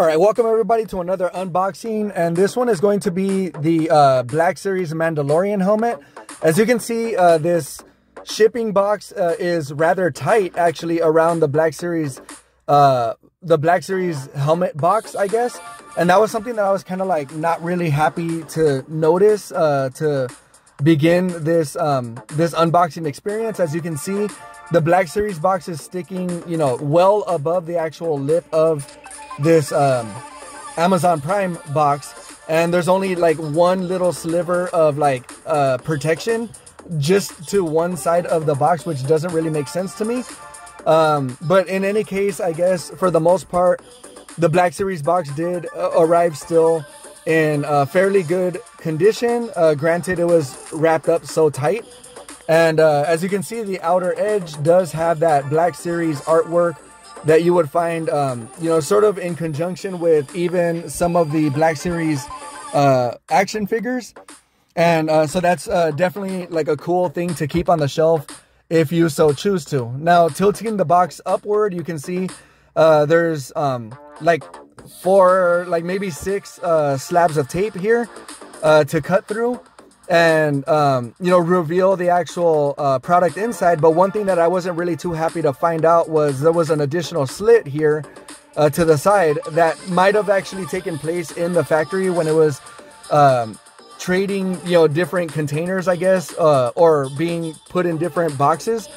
All right, welcome everybody to another unboxing, and this one is going to be the Black Series Mandalorian helmet. As you can see, this shipping box is rather tight actually around the Black Series helmet box, I guess. And that was something that I was kind of like not really happy to notice to begin this this unboxing experience. As you can see, the Black Series box is sticking, you know, well above the actual lip of this Amazon Prime box, and there's only like one little sliver of like protection just to one side of the box, which doesn't really make sense to me. But in any case, I guess for the most part, the Black Series box did arrive still in fairly good condition. Granted, it was wrapped up so tight, and as you can see, the outer edge does have that Black Series artwork that you would find, you know, sort of in conjunction with even some of the Black Series action figures. And so that's definitely like a cool thing to keep on the shelf if you so choose to. Now, tilting the box upward, you can see there's like maybe 6 slabs of tape here to cut through and you know, reveal the actual product inside. But one thing that I wasn't really too happy to find out was there was an additional slit here to the side that might have actually taken place in the factory when it was trading, you know, different containers, I guess, or being put in different boxes.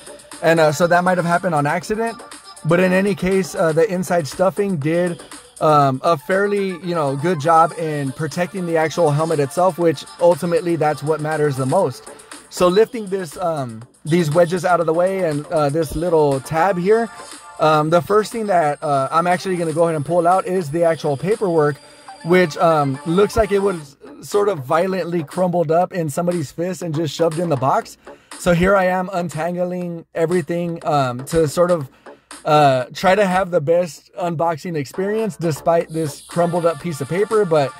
And so that might have happened on accident. But in any case, the inside stuffing did a fairly, you know, good job in protecting the actual helmet itself, which ultimately that's what matters the most. So lifting this these wedges out of the way and this little tab here, the first thing that I'm actually going to go ahead and pull out is the actual paperwork, which looks like it was sort of violently crumbled up in somebody's fist and just shoved in the box. So here I am untangling everything to sort of try to have the best unboxing experience despite this crumbled up piece of paper. But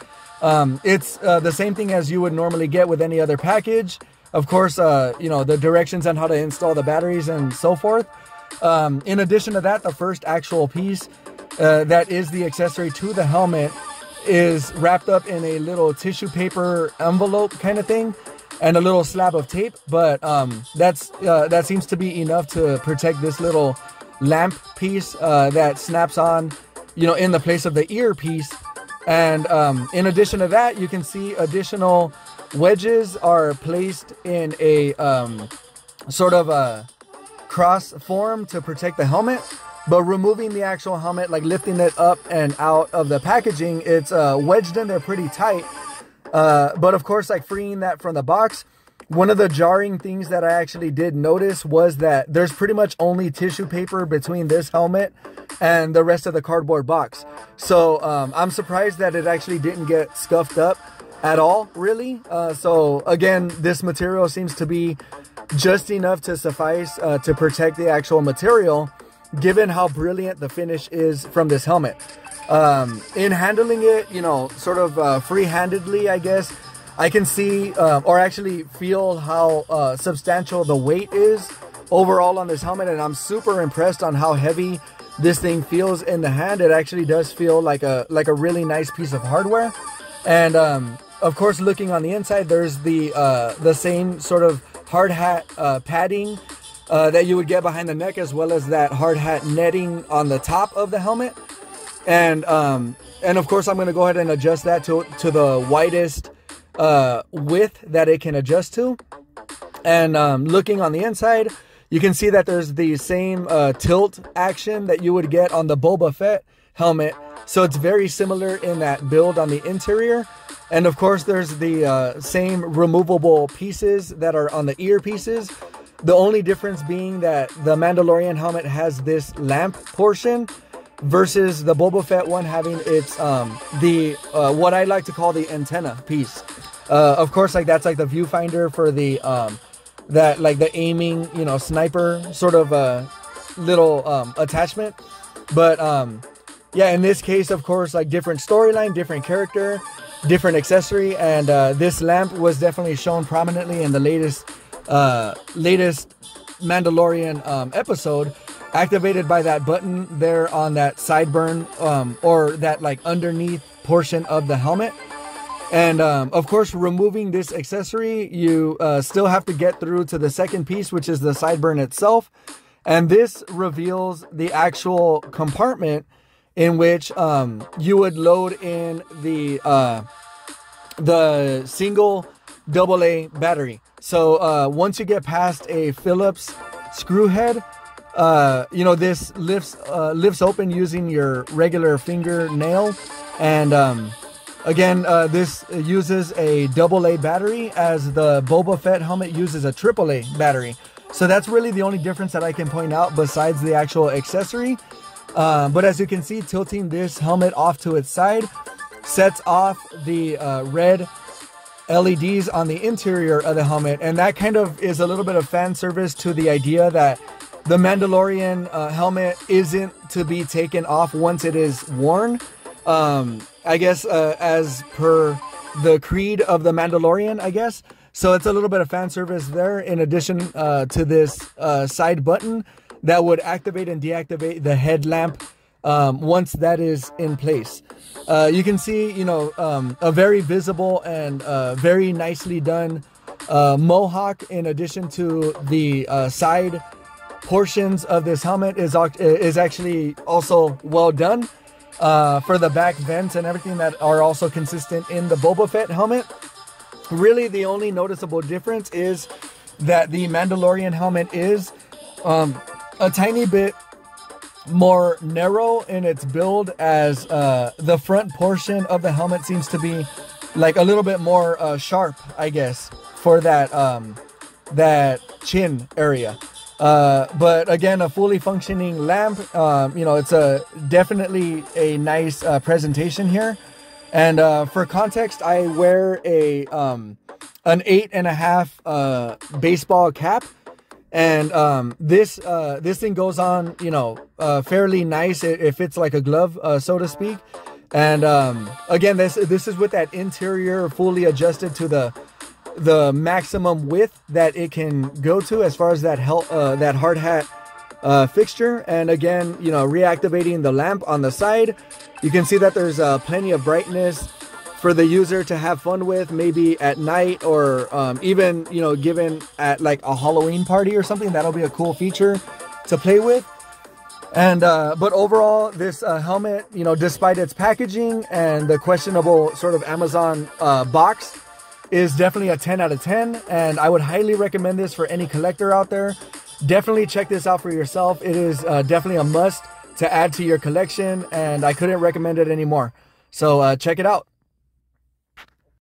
it's the same thing as you would normally get with any other package. Of course, you know, the directions on how to install the batteries and so forth. In addition to that, the first actual piece that is the accessory to the helmet is wrapped up in a little tissue paper envelope kind of thing and a little slab of tape. But that seems to be enough to protect this little lamp piece that snaps on, you know, in the place of the earpiece. And in addition to that, you can see additional wedges are placed in a sort of a cross form to protect the helmet. But removing the actual helmet, like lifting it up and out of the packaging, it's wedged in there pretty tight. But of course, like freeing that from the box, one of the jarring things that I actually did notice was that there's pretty much only tissue paper between this helmet and the rest of the cardboard box. So I'm surprised that it actually didn't get scuffed up at all, really. So again, this material seems to be just enough to suffice to protect the actual material, given how brilliant the finish is from this helmet. In handling it, you know, sort of free-handedly, I guess, I can see or actually feel how substantial the weight is overall on this helmet, and I'm super impressed on how heavy this thing feels in the hand. It actually does feel like a really nice piece of hardware. And of course, looking on the inside, there's the same sort of hard hat padding that you would get behind the neck, as well as that hard hat netting on the top of the helmet. And of course, I'm going to go ahead and adjust that to the widest width that it can adjust to. And looking on the inside, you can see that there's the same tilt action that you would get on the Boba Fett helmet. So it's very similar in that build on the interior. And of course, there's the same removable pieces that are on the earpieces. The only difference being that the Mandalorian helmet has this lamp portion versus the Boba Fett one having its what I like to call the antenna piece. Of course, like that's like the viewfinder for the that like the aiming, you know, sniper sort of little attachment. But yeah, in this case, of course, like different storyline, different character, different accessory, and this lamp was definitely shown prominently in the latest Mandalorian episode. activated by that button there on that sideburn, or that like underneath portion of the helmet. And of course, removing this accessory, you still have to get through to the second piece, which is the sideburn itself. And this reveals the actual compartment in which you would load in the single AA battery. So once you get past a Phillips screw head, you know, this lifts open using your regular fingernail. And again, this uses a AA battery, as the Boba Fett helmet uses a AAA battery. So that's really the only difference that I can point out besides the actual accessory. But as you can see, tilting this helmet off to its side sets off the red LEDs on the interior of the helmet. And that kind of is a little bit of fan service to the idea that the Mandalorian helmet isn't to be taken off once it is worn. I guess as per the creed of the Mandalorian, I guess. So it's a little bit of fan service there, in addition to this side button that would activate and deactivate the headlamp once that is in place. You can see, you know, a very visible and very nicely done mohawk, in addition to the side portions of this helmet is actually also well done. For the back vents and everything that are also consistent in the Boba Fett helmet. Really, the only noticeable difference is that the Mandalorian helmet is a tiny bit more narrow in its build, as the front portion of the helmet seems to be like a little bit more sharp, I guess, for that that chin area. But again, a fully functioning lamp. You know, it's definitely a nice presentation here. And for context, I wear an 8.5 baseball cap, and this thing goes on, you know, fairly nice. It fits like a glove, so to speak. And again, this is with that interior fully adjusted to the maximum width that it can go to as far as that hard hat fixture. And again, you know, reactivating the lamp on the side, you can see that there's plenty of brightness for the user to have fun with, maybe at night, or even, you know, given at like a Halloween party or something. That'll be a cool feature to play with. And but overall, this helmet, you know, despite its packaging and the questionable sort of Amazon box, is definitely a 10 out of 10, and I would highly recommend this for any collector out there. Definitely check this out for yourself. It is definitely a must to add to your collection, and I couldn't recommend it anymore. So check it out.